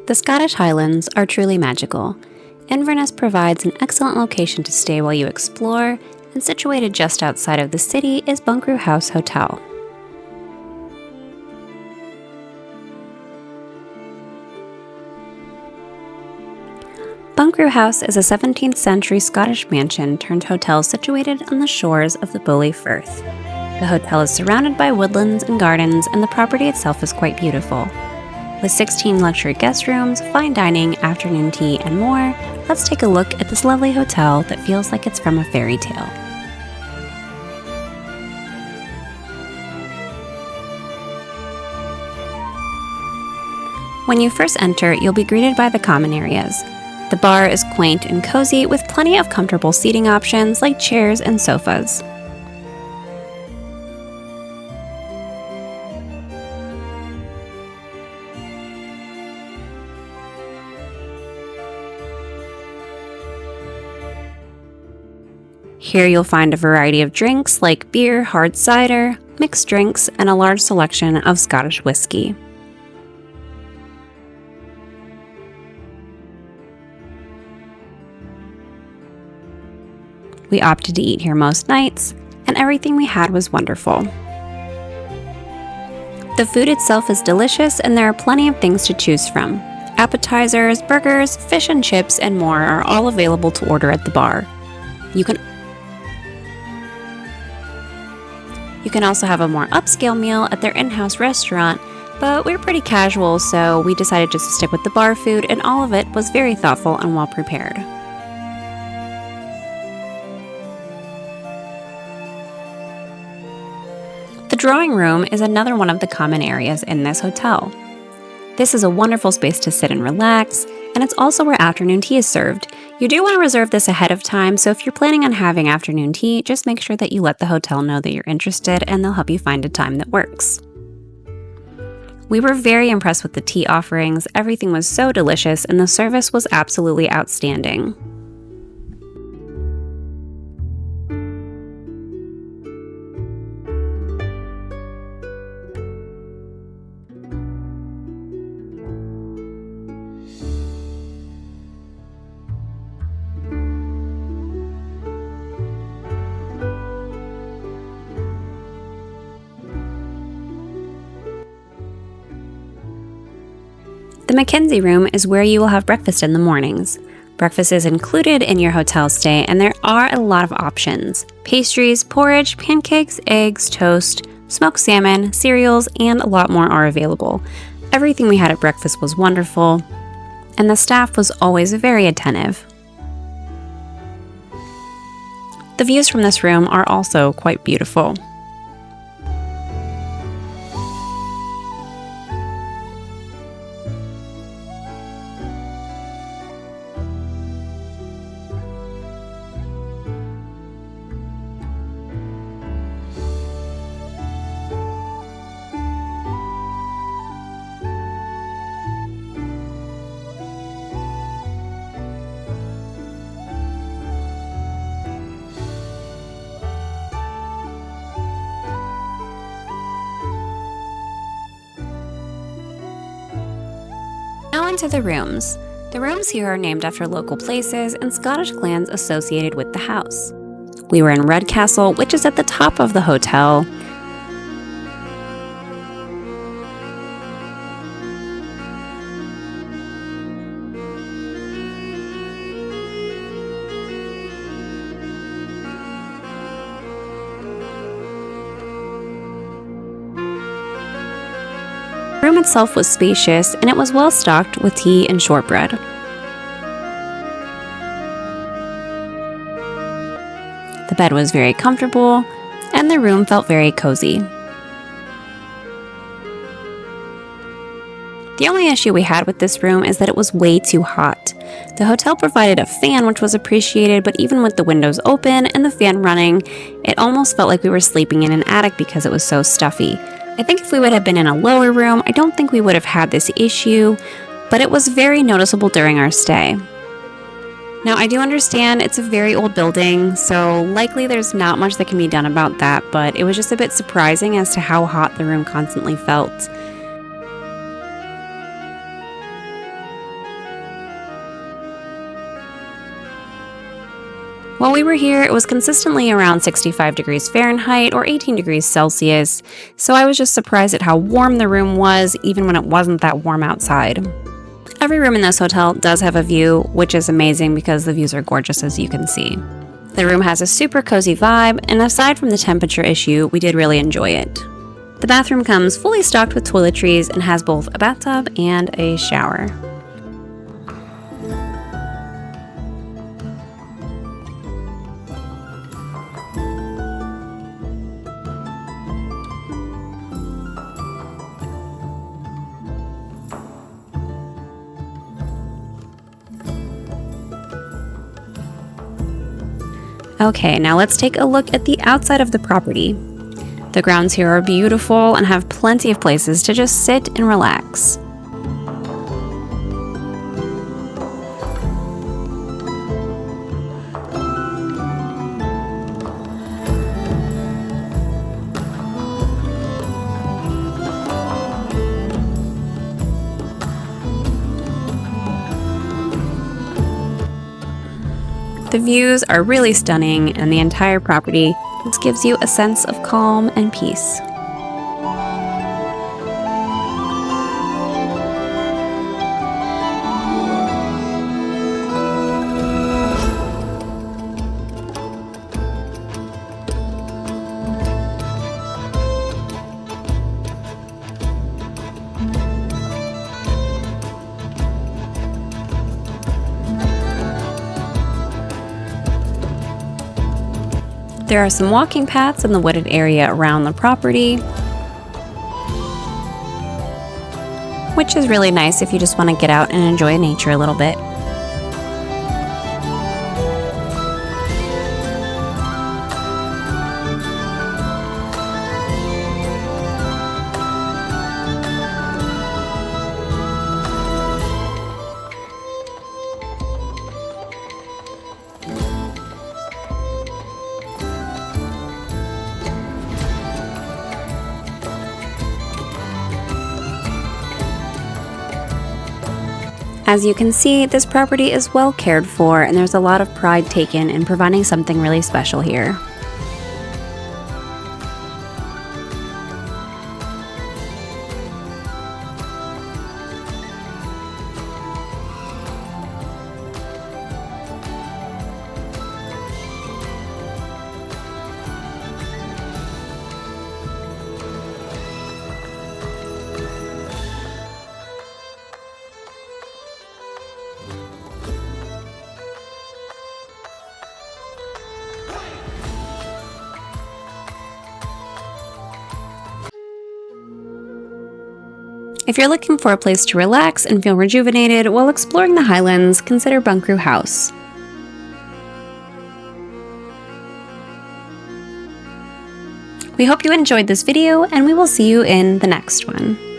The Scottish Highlands are truly magical. Inverness provides an excellent location to stay while you explore, and situated just outside of the city is Bunchrew House Hotel. Bunchrew House is a 17th century Scottish mansion turned hotel situated on the shores of the Beauly Firth. The hotel is surrounded by woodlands and gardens, and the property itself is quite beautiful. With 16 luxury guest rooms, fine dining, afternoon tea, and more, let's take a look at this lovely hotel that feels like it's from a fairy tale. When you first enter, you'll be greeted by the common areas. The bar is quaint and cozy with plenty of comfortable seating options like chairs and sofas. Here you'll find a variety of drinks like beer, hard cider, mixed drinks, and a large selection of Scottish whiskey. We opted to eat here most nights, and everything we had was wonderful. The food itself is delicious, and there are plenty of things to choose from. Appetizers, burgers, fish and chips, and more are all available to order at the bar. You can also have a more upscale meal at their in-house restaurant, but we're pretty casual, so we decided just to stick with the bar food, and all of it was very thoughtful and well prepared. The drawing room is another one of the common areas in this hotel. This is a wonderful space to sit and relax, and it's also where afternoon tea is served. You do want to reserve this ahead of time, so if you're planning on having afternoon tea, just make sure that you let the hotel know that you're interested, and they'll help you find a time that works. We were very impressed with the tea offerings. Everything was so delicious, and the service was absolutely outstanding. The Mackenzie room is where you will have breakfast in the mornings. Breakfast is included in your hotel stay, and there are a lot of options. Pastries, porridge, pancakes, eggs, toast, smoked salmon, cereals, and a lot more are available. Everything we had at breakfast was wonderful, and the staff was always very attentive. The views from this room are also quite beautiful. Now into the rooms. The rooms here are named after local places and Scottish clans associated with the house. We were in Redcastle, which is at the top of the hotel. The room itself was spacious, and it was well stocked with tea and shortbread. The bed was very comfortable, and the room felt very cozy. The only issue we had with this room is that it was way too hot. The hotel provided a fan, which was appreciated, but even with the windows open and the fan running, it almost felt like we were sleeping in an attic because it was so stuffy. I think if we would have been in a lower room, I don't think we would have had this issue, but it was very noticeable during our stay. Now, I do understand it's a very old building, so likely there's not much that can be done about that, but it was just a bit surprising as to how hot the room constantly felt. While we were here, it was consistently around 65 degrees Fahrenheit or 18 degrees Celsius, so I was just surprised at how warm the room was, even when it wasn't that warm outside. Every room in this hotel does have a view, which is amazing because the views are gorgeous, as you can see. The room has a super cozy vibe, and aside from the temperature issue, we did really enjoy it. The bathroom comes fully stocked with toiletries and has both a bathtub and a shower. Okay, now let's take a look at the outside of the property. The grounds here are beautiful and have plenty of places to just sit and relax. The views are really stunning, and the entire property just gives you a sense of calm and peace. There are some walking paths in the wooded area around the property, which is really nice if you just want to get out and enjoy nature a little bit. As you can see, this property is well cared for, and there's a lot of pride taken in providing something really special here. If you're looking for a place to relax and feel rejuvenated while exploring the Highlands, consider Bunchrew House. We hope you enjoyed this video, and we will see you in the next one.